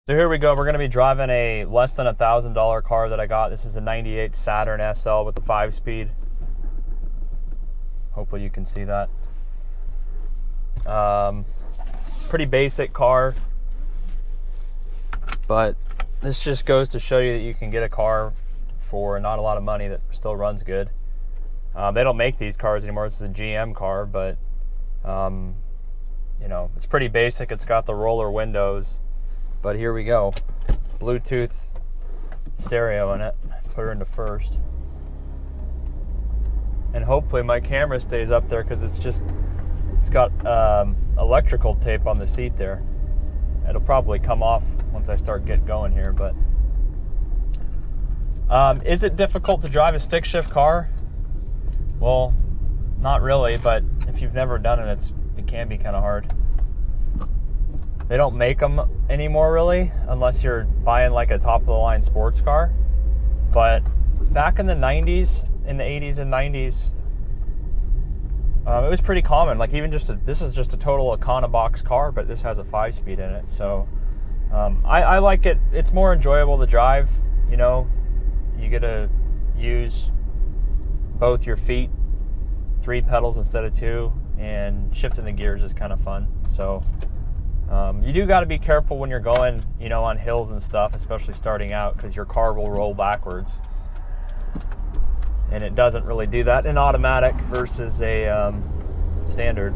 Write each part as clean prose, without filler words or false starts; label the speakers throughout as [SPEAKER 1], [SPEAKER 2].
[SPEAKER 1] So here we go. We're going to be driving a less than $1,000 car that I got. This is a 98 Saturn SL with a 5-speed. Hopefully you can see that. Pretty basic car, but this just goes to show you that you can get a car for not a lot of money that still runs good. They don't make these cars anymore. This is a GM car, but you know, it's pretty basic. It's got the roller windows. But here we go. Bluetooth stereo in it. Put her into first. And hopefully my camera stays up there because it's got electrical tape on the seat there. It'll probably come off once I start getting going here, but is it difficult to drive a stick shift car? Well, not really, but if you've never done it, it can be kind of hard. They don't make them anymore, really, unless you're buying like a top-of-the-line sports car. But back in the 90s, in the 80s and 90s, it was pretty common. Like even this is just a total Econobox car, but this has a 5-speed in it. So I like it. It's more enjoyable to drive. You know, you get to use both your feet, 3 pedals instead of 2, and shifting the gears is kind of fun. So. You do got to be careful when you're going, you know, on hills and stuff, especially starting out, because your car will roll backwards. And it doesn't really do that in automatic versus a standard.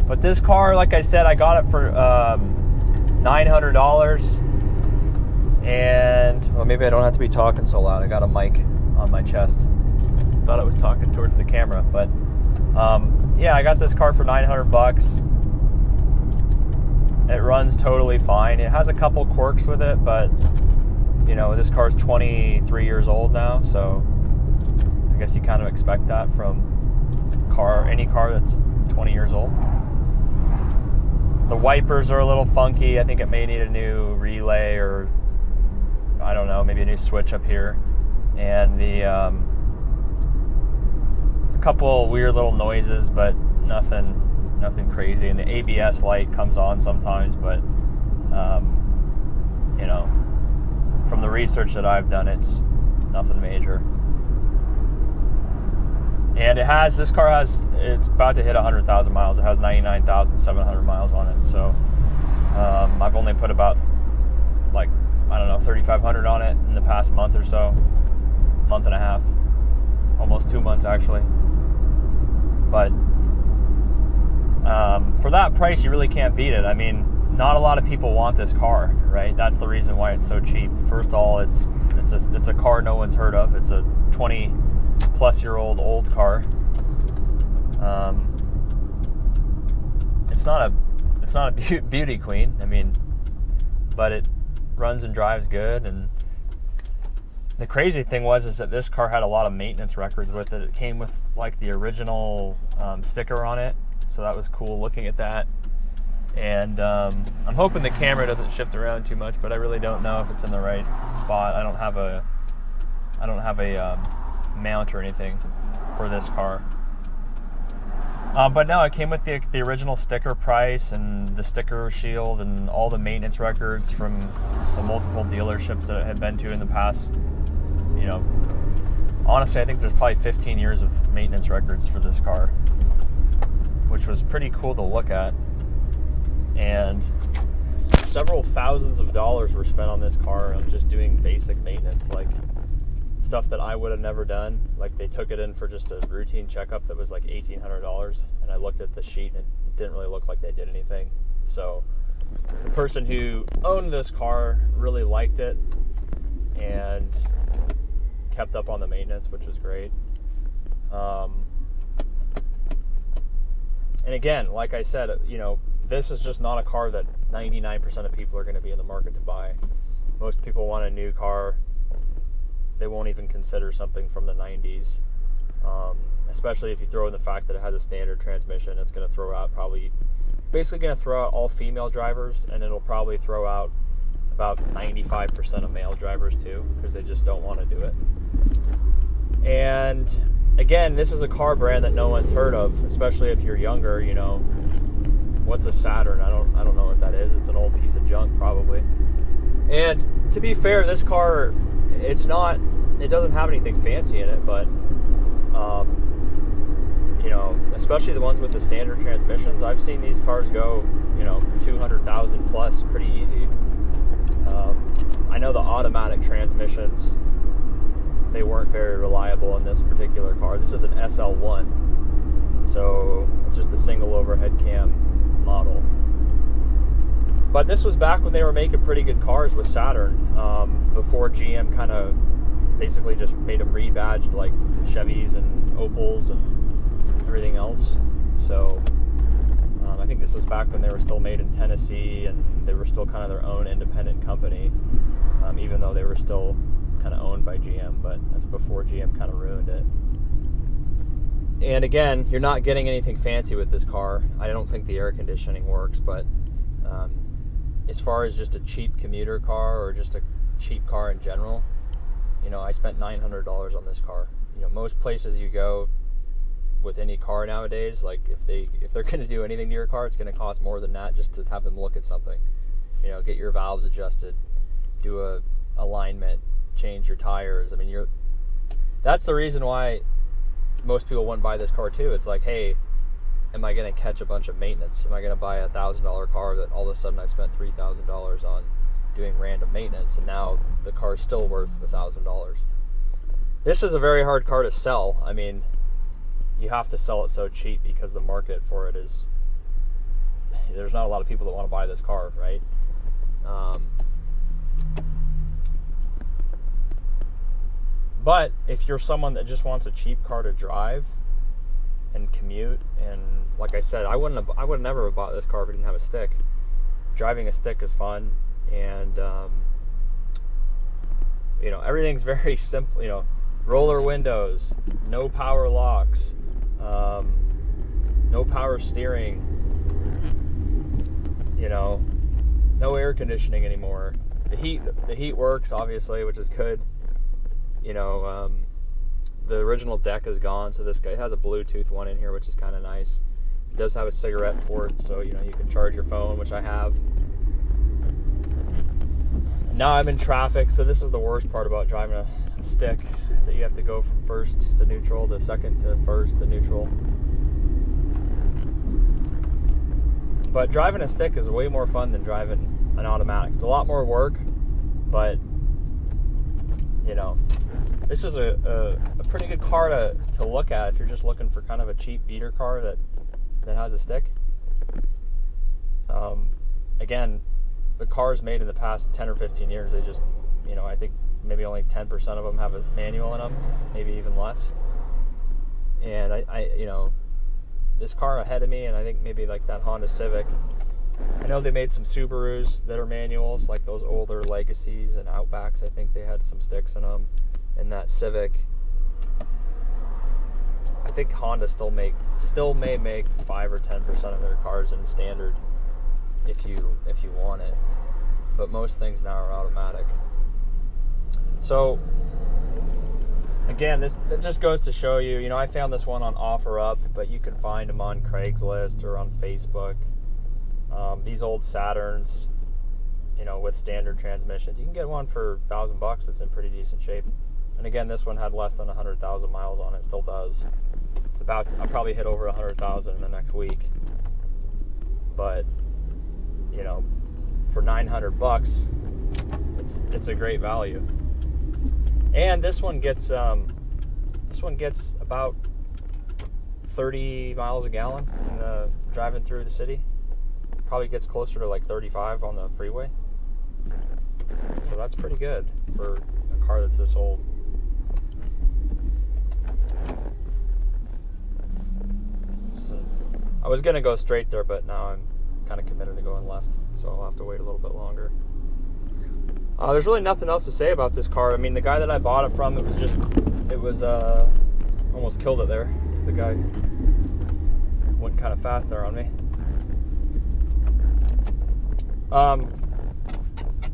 [SPEAKER 1] But this car, like I said, I got it for $900. And, well, maybe I don't have to be talking so loud. I got a mic on my chest. Thought I was talking towards the camera, but... yeah, I got this car for $900. It runs totally fine. It has a couple quirks with it, but you know, this car's 23 years old now, so I guess you kind of expect that from any car that's 20 years old. The wipers are a little funky. I think it may need a new relay, or I don't know, maybe a new switch up here. And the couple weird little noises, but nothing crazy. And the ABS light comes on sometimes, but you know, from the research that I've done, it's nothing major. And it's about to hit 100,000 miles. It has 99,700 miles on it. So I've only put about, like, I don't know, 3,500 on it in the past month or so, month and a half, almost 2 months actually. But for that price, you really can't beat it. I mean, not a lot of people want this car, right? That's the reason why it's so cheap. First of all, it's a car no one's heard of. It's a 20-plus-year-old old car. It's not a beauty queen. I mean, but it runs and drives good. And the crazy thing is that this car had a lot of maintenance records with it. It came with like the original sticker on it, so that was cool looking at that. And I'm hoping the camera doesn't shift around too much, but I really don't know if it's in the right spot. I don't have a mount or anything for this car. But no, it came with the original sticker price and the sticker shield and all the maintenance records from the multiple dealerships that it had been to in the past. You know, honestly, I think there's probably 15 years of maintenance records for this car, which was pretty cool to look at. And several thousands of dollars were spent on this car on just doing basic maintenance, like stuff that I would have never done. Like they took it in for just a routine checkup that was like $1,800, and I looked at the sheet and it didn't really look like they did anything. So the person who owned this car really liked it and kept up on the maintenance, which was great. And again, like I said, you know, this is just not a car that 99% of people are going to be in the market to buy. Most people want a new car. They won't even consider something from the 90s, especially if you throw in the fact that it has a standard transmission. It's going to throw out basically going to throw out all female drivers, and it'll probably throw out about 95% of male drivers too, because they just don't want to do it. And again, this is a car brand that no one's heard of, especially if you're younger. You know, what's a Saturn? I don't know what that is. It's an old piece of junk probably. And to be fair, this car, it doesn't have anything fancy in it, but you know, especially the ones with the standard transmissions, I've seen these cars go, you know, 200,000 plus pretty easy. I know the automatic transmissions, they weren't very reliable in this particular car. This is an SL1, so it's just a single overhead cam model. But this was back when they were making pretty good cars with Saturn, before GM kind of basically just made them rebadged like Chevys and Opels and everything else. So I think this was back when they were still made in Tennessee and they were still kind of their own independent company, even though they were still kind of owned by GM, but that's before GM kind of ruined it. And again, you're not getting anything fancy with this car. I don't think the air conditioning works, but as far as just a cheap commuter car or just a cheap car in general, you know, I spent $900 on this car. You know, most places you go with any car nowadays, like if they're going to do anything to your car, it's going to cost more than that just to have them look at something. You know, get your valves adjusted, do a alignment, change your tires. I mean, that's the reason why most people wouldn't buy this car too. It's like, hey, am I going to catch a bunch of maintenance? Am I going to buy a $1,000 car that all of a sudden I spent $3,000 on doing random maintenance, and now the car's still worth $1,000? This is a very hard car to sell. I mean, you have to sell it so cheap because the market for it is, there's not a lot of people that want to buy this car, right? But if you're someone that just wants a cheap car to drive and commute, and like I said, I would never have bought this car if it didn't have a stick. Driving a stick is fun, and you know, everything's very simple. You know, roller windows, no power locks, no power steering. You know, no air conditioning anymore. The heat works, obviously, which is good. You know, the original deck is gone, so this guy has a Bluetooth one in here, which is kind of nice. It does have a cigarette port, so you know, you can charge your phone, which I have. Now I'm in traffic, so this is the worst part about driving a stick, is that you have to go from first to neutral to second to first to neutral. But driving a stick is way more fun than driving an automatic. It's a lot more work, but you know, this is a pretty good car to look at if you're just looking for kind of a cheap beater car that has a stick. Again, the cars made in the past 10 or 15 years, they just, you know, I think maybe only 10% of them have a manual in them, maybe even less. And I you know, this car ahead of me, and I think maybe like that Honda Civic, I know they made some Subarus that are manuals, like those older Legacies and Outbacks. I think they had some sticks in them. And that Civic, I think Honda still may make 5 or 10% of their cars in standard if you want it. But most things now are automatic. So again, it just goes to show you, you know, I found this one on OfferUp, but you can find them on Craigslist or on Facebook. These old Saturns, you know, with standard transmissions, you can get one for $1,000 that's in pretty decent shape. And again, this one had less than 100,000 miles on it. Still does. I'll probably hit over 100,000 in the next week. But you know, for $900, it's a great value. And this one gets about 30 miles a gallon driving through the city. Probably gets closer to like 35 on the freeway. So that's pretty good for a car that's this old. I was going to go straight there, but now I'm kind of committed to going left, so I'll have to wait a little bit longer. There's really nothing else to say about this car. I mean, the guy that I bought it from, it was almost killed it there, because the guy went kind of fast there on me.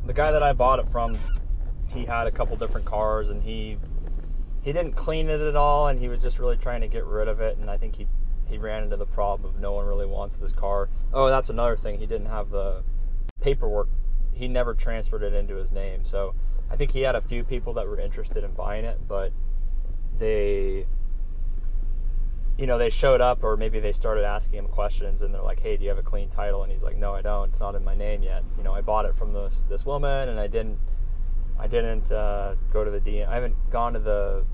[SPEAKER 1] The guy that I bought it from, he had a couple different cars, and he didn't clean it at all, and he was just really trying to get rid of it, and I think he he ran into the problem of no one really wants this car. Oh, that's another thing. He didn't have the paperwork. He never transferred it into his name. So I think he had a few people that were interested in buying it, but they showed up, or maybe they started asking him questions, and they're like, hey, do you have a clean title? And he's like, no, I don't. It's not in my name yet. I bought it from this woman, and I didn't go to the I haven't gone to the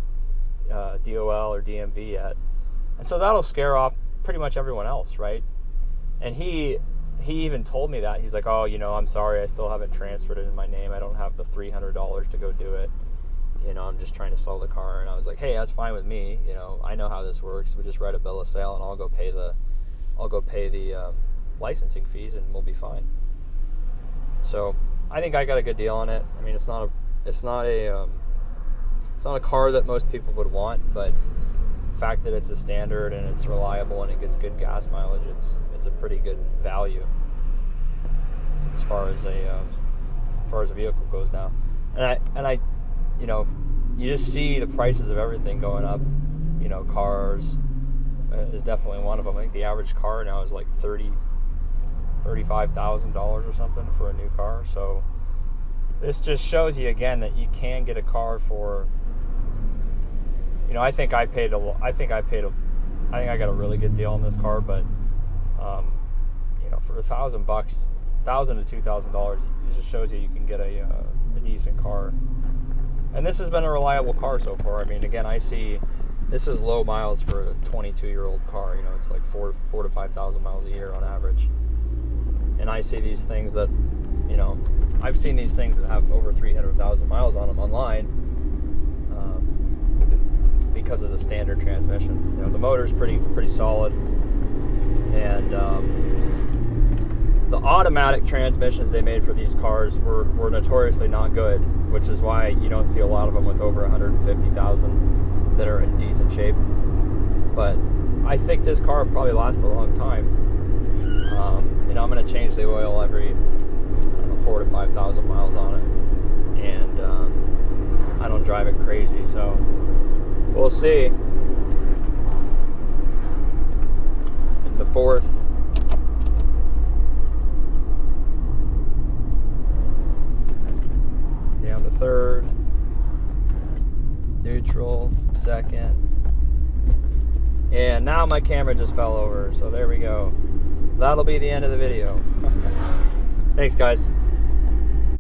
[SPEAKER 1] DOL or DMV yet. And so that'll scare off pretty much everyone else, right? And he even told me that. He's like, oh, I'm sorry, I still haven't transferred it in my name. I don't have the $300 to go do it. I'm just trying to sell the car. And I was like, hey, that's fine with me. I know how this works. We just write a bill of sale, and I'll go pay the licensing fees, and we'll be fine. So I think I got a good deal on it. I mean, it's not a car that most people would want, but the fact that it's a standard and it's reliable and it gets good gas mileage, it's a pretty good value as far as a vehicle goes now. And I you just see the prices of everything going up. Cars is definitely one of them. I think the average car now is like $35,000 or something for a new car. So this just shows you again that you can get a car for, I think I got a really good deal on this car, but for $1,000, $1,000 to $2,000, it just shows you can get a decent car. And this has been a reliable car so far. I mean, again, I see this is low miles for a 22-year-old car. It's like 4,000 to 5,000 miles a year on average. And I see these things that, I've seen these things that have over 300,000 miles on them online because of the standard transmission. The motor's pretty solid, and the automatic transmissions they made for these cars were notoriously not good, which is why you don't see a lot of them with over 150,000 that are in decent shape. But I think this car will probably last a long time. I'm going to change the oil every 4,000 to 5,000 miles on it, and I don't drive it crazy, so we'll see. In the fourth, down to third, neutral, second, and now my camera just fell over, so there we go. That'll be the end of the video. Thanks, guys.